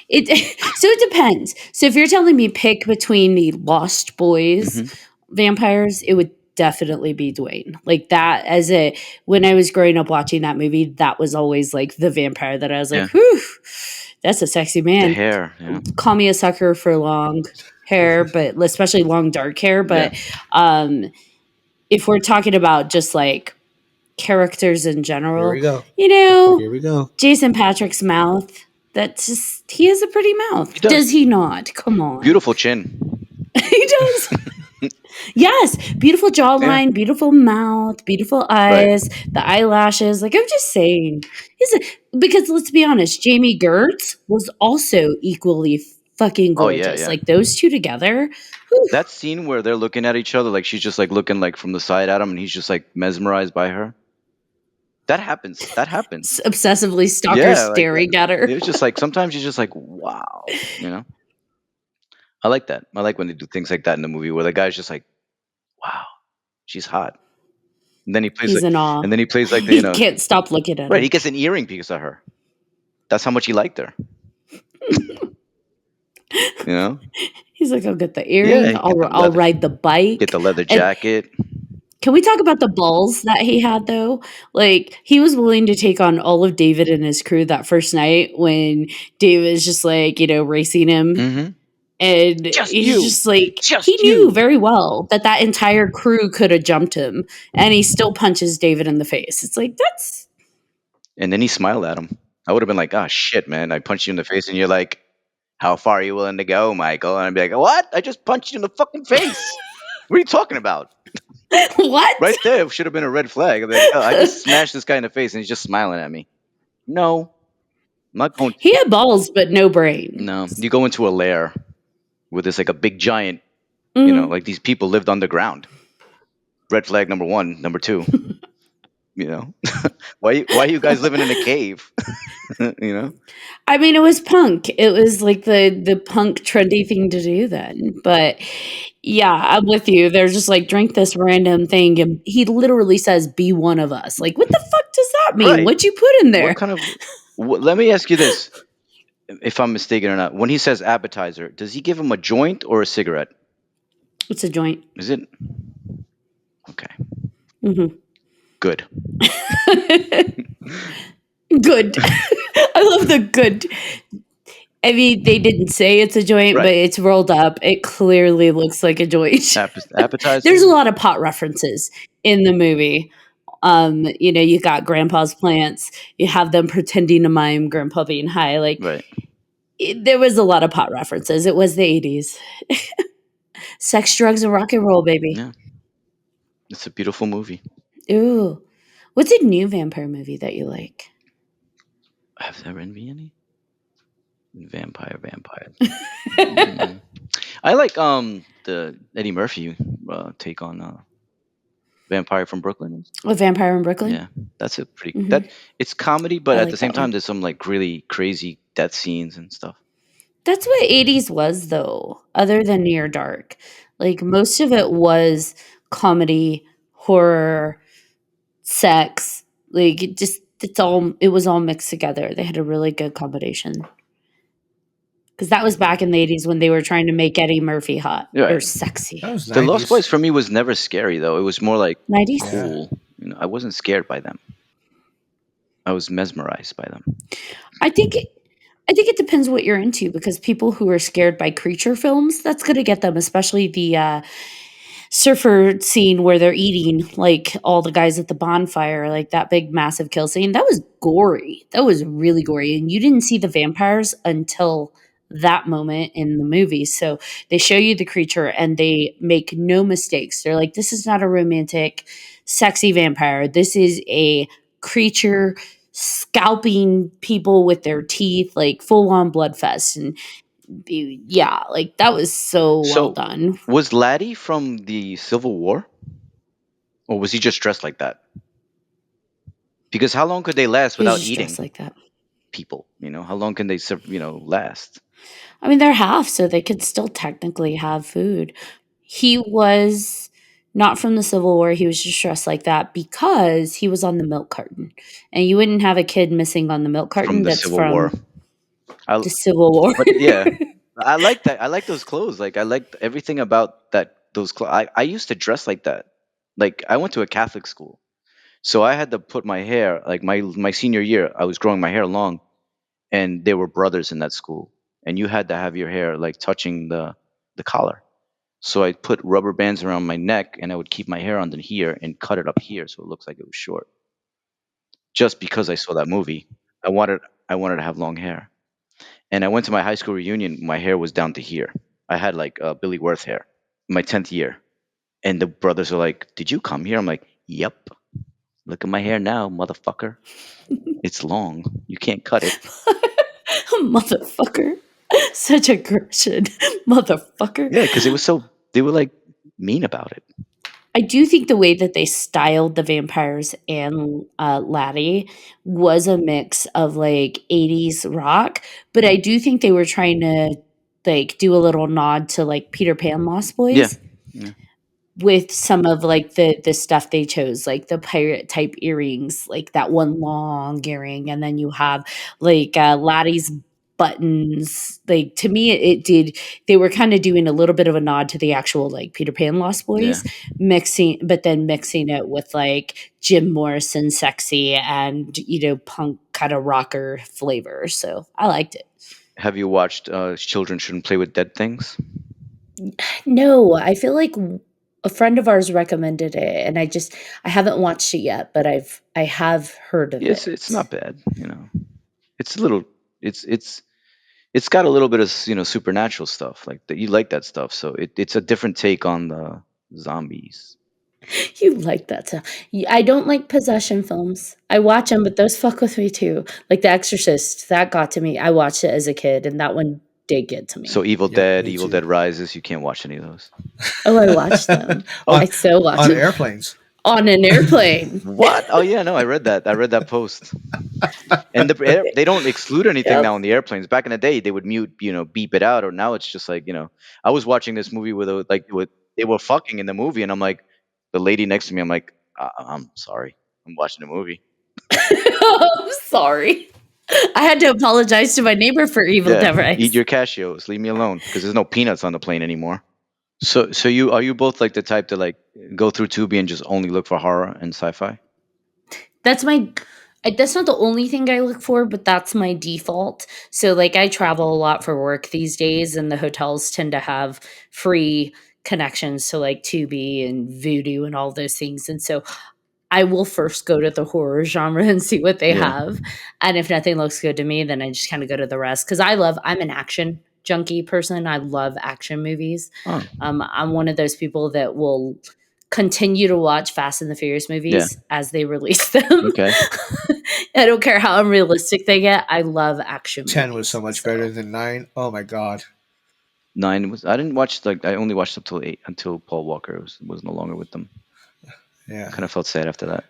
it so it depends. So if you're telling me pick between the Lost Boys Hmm. vampires, it would definitely be Dwayne. Like that as a when I was growing up watching that movie, that was always like the vampire that I was Yeah. like, whew, that's a sexy The man. hair, yeah. Call me a sucker for long hair, but especially long dark hair. But if we're talking about just like characters in Here general, we go. you know, Here we go. Jason Patrick's mouth. That's just he has a pretty mouth. He does. Does he not? Come on. Beautiful chin. He does. Yes. Beautiful jawline, beautiful mouth, beautiful eyes, the eyelashes. Like I'm just saying. Because let's be honest, Jamie Gertz was also equally fucking Oh, yeah, gorgeous. yeah. Like those two together. Whew. That scene where they're looking at each other, like she's just like looking like from the side at him, and he's just like mesmerized by her. That happens. Obsessively stalker Yeah, like staring at her. it was just like sometimes you're just like, wow, you know. I like that. I like when they do things like that in the movie where the guy's just like, wow, she's hot, and then he plays He's in awe. and then he plays like He can't stop looking at right. her. He gets an earring because of her. That's how much he liked her. You know. He's like, I'll get the earring. Yeah, I'll ride the bike. Get the leather And jacket. can we talk about the balls that he had though? Like he was willing to take on all of David and his crew that first night when David's just like, racing him. Mm-hmm. And Just he's you. just like, Just he you. knew very well that entire crew could have jumped him. And he still punches David in the face. It's like, that's. And then he smiled at him. I would have been like, oh shit, man. I punched you in the face and you're like, how far are you willing to go, Michael? And I'd be like, what? I just punched you in the fucking face. What are you talking about? What? Right there should have been a red flag. I'd be like, oh, I just smashed this guy in the face and he's just smiling at me. No. I'm not going. He had balls, but no brain. No. You go into a lair where there's like a big giant, Mhm. like these people lived underground. Red flag number 1. Number 2. Why are you guys living in a cave? I mean, it was punk. It was like the punk trendy thing to do then. But yeah, I'm with you. They're just like, drink this random thing. And he literally says, be one of us. Like, what the fuck does that mean? Right. What'd you put in there? What kind of? Let me ask you this, if I'm mistaken or not. When he says appetizer, does he give him a joint or a cigarette? It's a joint. Is it? Okay. Mm-hmm. Good. Good. I love the good. I mean, they didn't say it's a joint, Right. but it's rolled up. It clearly looks like a joint. Appetizer. There's a lot of pot references in the movie. You got Grandpa's plants. You have them pretending to mime Grandpa being high. Like, Right. there was a lot of pot references. It was the 80s. Sex, drugs, and rock and roll, baby. Yeah. It's a beautiful movie. Ooh. What's a new vampire movie that you like? Have there been any? Vampire. I like the Eddie Murphy take on Vampire from Brooklyn. A Vampire in Brooklyn? Yeah, that's a pretty Mhm. it's comedy, but I at like the same that time, one. there's some like really crazy death scenes and stuff. That's what 80s was, though, other than Near Dark. Like, most of it was comedy, horror, sex. Like, it was all mixed together. They had a really good combination. Because that was back in the 80s when they were trying to make Eddie Murphy hot or Right. sexy. That was The Lost 90s. Boys for me was never scary though. It was more like 90s? Yeah. cool. I wasn't scared by them. I was mesmerized by them. I think I think it depends what you're into because people who are scared by creature films, that's gonna get them, especially the, surfer scene where they're eating, like, all the guys at the bonfire, like, that big massive kill scene, that was gory. That was really gory, and you didn't see the vampires until that moment in the movie, so they show you the creature, and they make no mistakes. They're like, "This is not a romantic, sexy vampire. This is a creature scalping people with their teeth, like, full-on blood fest," and yeah, like, that was so well So done. was Laddie from the Civil War, or was he just dressed like that? Because how long could they last He was without just dressed eating like that. people? How long can they last? I mean, they're half, so they could still technically have food. He was not from the Civil War. He was just dressed like that because he was on the milk carton. And you wouldn't have a kid missing on the milk From carton the that's Civil War. from I, the Civil War. but yeah, I like that. I like those clothes. Like I like everything about that. Those clothes. I used to dress like that. Like I went to a Catholic school, so I had to put my hair like my senior year. I was growing my hair long, and there were brothers in that school, and you had to have your hair like touching the collar. So I put rubber bands around my neck, and I would keep my hair under here and cut it up here, so it looks like it was short. Just because I saw that movie, I wanted I wanted to have long hair. And I went to my high school reunion. My hair was down to here. I had like Billy Worth hair. My 10th year, and the brothers are like, "Did you come here?" I'm like, "Yep. Look at my hair now, motherfucker. It's long. You can't cut it." Motherfucker. Such aggression. Motherfucker. Yeah, because it was so they were like mean about it. I do think the way that they styled the vampires and Laddie was a mix of like 80s rock, but I do think they were trying to like do a little nod to like Peter Pan Lost Yeah, Boys yeah, with some of like the stuff they chose, like the pirate type earrings, like that one long earring, and then you have like Laddie's buttons. Like to me, it did. They were kind of doing a little bit of a nod to the actual like Peter Pan Lost yeah. Boys, mixing, but then mixing it with like Jim Morrison sexy and punk kind of rocker flavor. So I liked it. Have you watched Children Shouldn't Play with Dead Things? No, I feel like a friend of ours recommended it, and I haven't watched it yet, but I have heard of Yeah, it's it. not bad. It's a little. It's got a little bit of supernatural stuff like that. You like that stuff, so it's a different take on the zombies. You like that stuff. I don't like possession films. I watch them, but those fuck with me too. Like The Exorcist, that got to me. I watched it as a kid, and that one did get to So me. Evil Yep, Dead, me Evil too. Dead Rises, you can't watch any of those. Oh, I watched them. Oh, I so watched On them airplanes. on an airplane. what? Oh yeah, no, I read that. I read that post. And they don't exclude anything Yep. now on the airplanes. Back in the day, they would mute, beep it out. Or now it's just like, I was watching this movie where they were fucking in the movie, and I'm like, the lady next to me, I'm like, I'm sorry, I'm watching a movie. I'm sorry. I had to apologize to my neighbor for Evil Yeah, Dead eat Rise. your cashews, leave me alone, because there's no peanuts on the plane anymore. So are you both like the type to like go through Tubi and just only look for horror and sci-fi? That's my that's not the only thing I look for, but that's my default. So like I travel a lot for work these days and the hotels tend to have free connections to like Tubi and Vudu and all those things. And so I will first go to the horror genre and see what they Yeah. have. And if nothing looks good to me, then I just kind of go to the rest cuz I'm an action junkie person. I love action movies. Oh, I'm one of those people that will continue to watch Fast and the Furious yeah. movies as they release them. Okay. I don't care how unrealistic they get. I love action 10 was so movies. much better So than 9. Oh my god. 9 was. I didn't watch I only watched up till 8 until Paul Walker was no longer with them. Yeah. Kind of felt sad after that.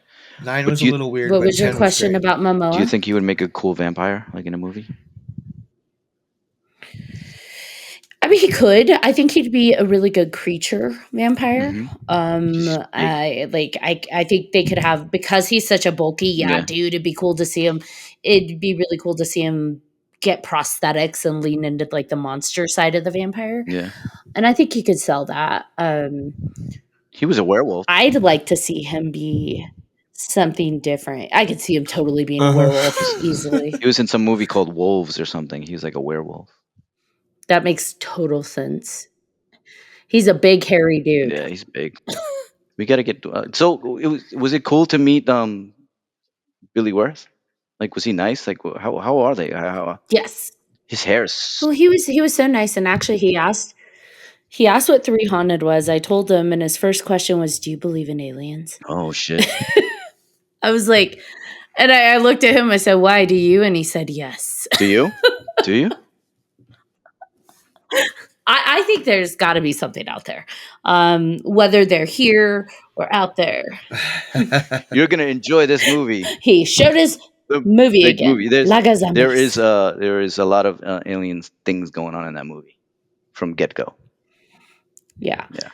9 But was a little weird, what but was your 10 was question great. about do you Momoa? think he would make a cool vampire like in a movie? I mean, he could. I think he'd be a really good creature vampire. Mm-hmm. Just big. I think they could have because he's such a bulky, yeah, Yeah. dude. It'd be cool to see him. It'd be really cool to see him get prosthetics and lean into like the monster side of the vampire. Yeah. And I think he could sell that. He was a werewolf. I'd like to see him be something different. I could see him totally being a Uh-huh. werewolf He's easily. he was in some movie called Wolves or something. He was like a werewolf. That makes total sense. He's a big, hairy dude. Yeah, he's big. We gotta get. So was it cool to meet Billy Worth? Like, was he nice? Like, how are they? Yes. His hair's Well, he was so nice, and actually, he asked what 300 was. I told him, and his first question was, "Do you believe in aliens?" oh shit. I was like, and I looked at him. I said, "Why do you?" And he said, "Yes." Do you? Do you? I think there's got to be something out there, whether they're here or out there. You're gonna enjoy this movie. He showed his The movie big movie. again, Plaga Zombies. There is a lot of alien things going on in that movie from get go. Yeah. Yeah.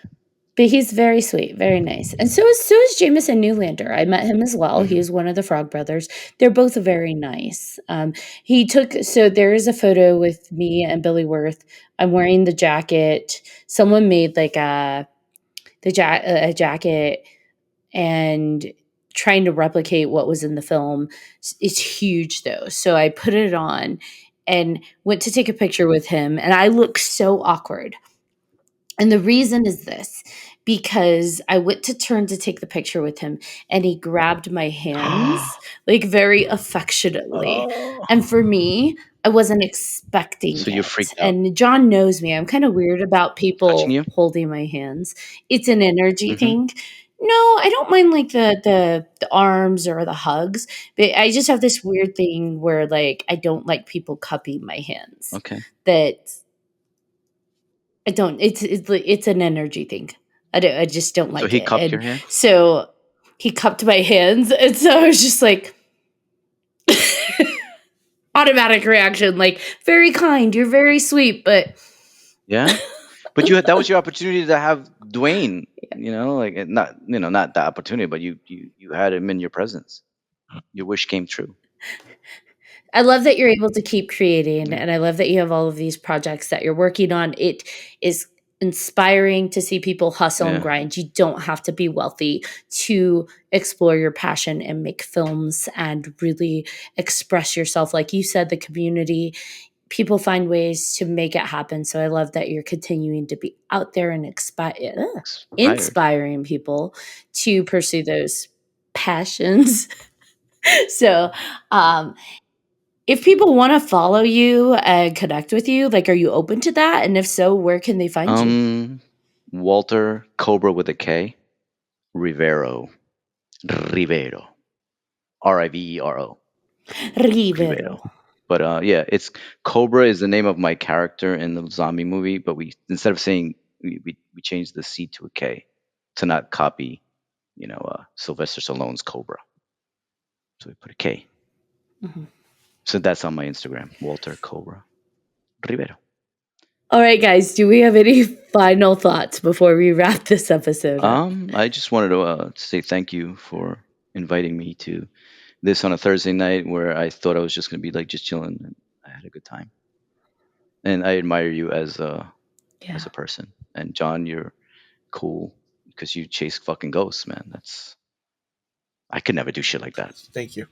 But he's very sweet, very nice. And so is Jameson Newlander. I met him as well. He Mhm. is one of the Frog Brothers. They're both very nice. He took so there is a photo with me and Billy Worth. I'm wearing the jacket. Someone made like a jacket and trying to replicate what was in the film. It's huge though. So I put it on and went to take a picture with him, and I look so awkward. And the reason is this, because I went to turn to take the picture with him and he grabbed my hands like very affectionately. Oh. And for me, I wasn't expecting So you're it. freaked out. And John knows me. I'm kind of weird about Touching people you? holding my hands. It's an energy Mm-hmm. thing. No, I don't mind like the arms or the hugs, but I just have this weird thing where like I don't like people cupping my hands. Okay. That I don't. It's an energy thing. I just don't So like he it. cupped your And hand? so he cupped my hands, and so I was just like automatic reaction, like very kind. You're very sweet, but Yeah. But that was your opportunity to have Dwayne, like not the opportunity, but you had him in your presence. Your wish came true. I love that you're able to keep creating, Yeah. and I love that you have all of these projects that you're working on. It is inspiring to see people hustle and Yeah. grind. You don't have to be wealthy to explore your passion and make films and really express yourself. Like you said, the community, people find ways to make it happen. So I love that you're continuing to be out there and Expired. inspiring people to pursue those passions. So, um, if people want to follow you and connect with you, like, are you open to that? And if so, where can they find you? Walter Cobra with a K. Rivero. Rivero. Rivero. Rivero. Rivero. But yeah, it's Cobra is the name of my character in the zombie movie, but we instead of saying we changed the C to a K to not copy, Sylvester Stallone's Cobra. So we put a K. Mhm. So that's on my Instagram, Walter Cobra Rivero. All right, guys, do we have any final thoughts before we wrap this episode up? I just wanted to say thank you for inviting me to this on a Thursday night where I thought I was just gonna be like just chilling, and I had a good time. And I admire you as Yeah. a person. And John, you're cool because you chase fucking ghosts, man. I could never do shit like that. Thank you.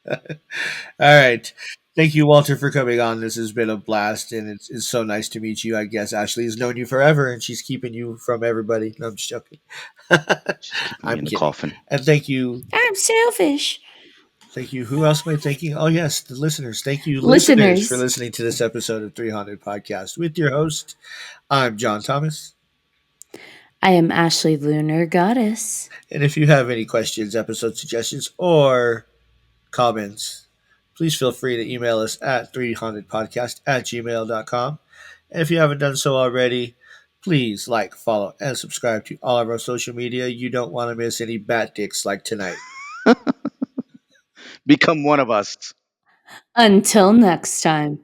All right. Thank you, Walter, for coming on. This has been a blast, and it's so nice to meet you. I guess Ashley has known you forever, and she's keeping you from everybody. No, I'm just joking. Just keeping me I'm in the kidding. coffin. And thank you. I'm selfish. Thank you. Who else am I thanking? Oh, yes, the listeners. Thank you, listeners, for listening to this episode of 300 Podcast with your host. I'm John Thomas. I am Ashley Lunar Goddess. And if you have any questions, episode suggestions, or comments, please feel free to email us at 300podcast@gmail.com. And if you haven't done so already, please like, follow, and subscribe to all of our social media. You don't want to miss any bat dicks like tonight. Become one of us. Until next time.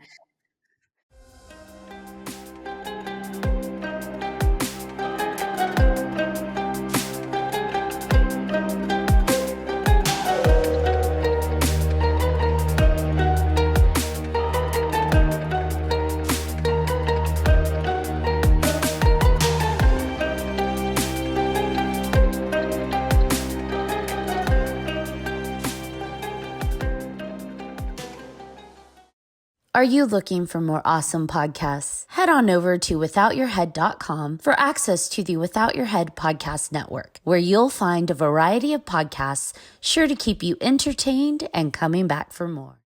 Are you looking for more awesome podcasts? Head on over to withoutyourhead.com for access to the Without Your Head podcast network, where you'll find a variety of podcasts sure to keep you entertained and coming back for more.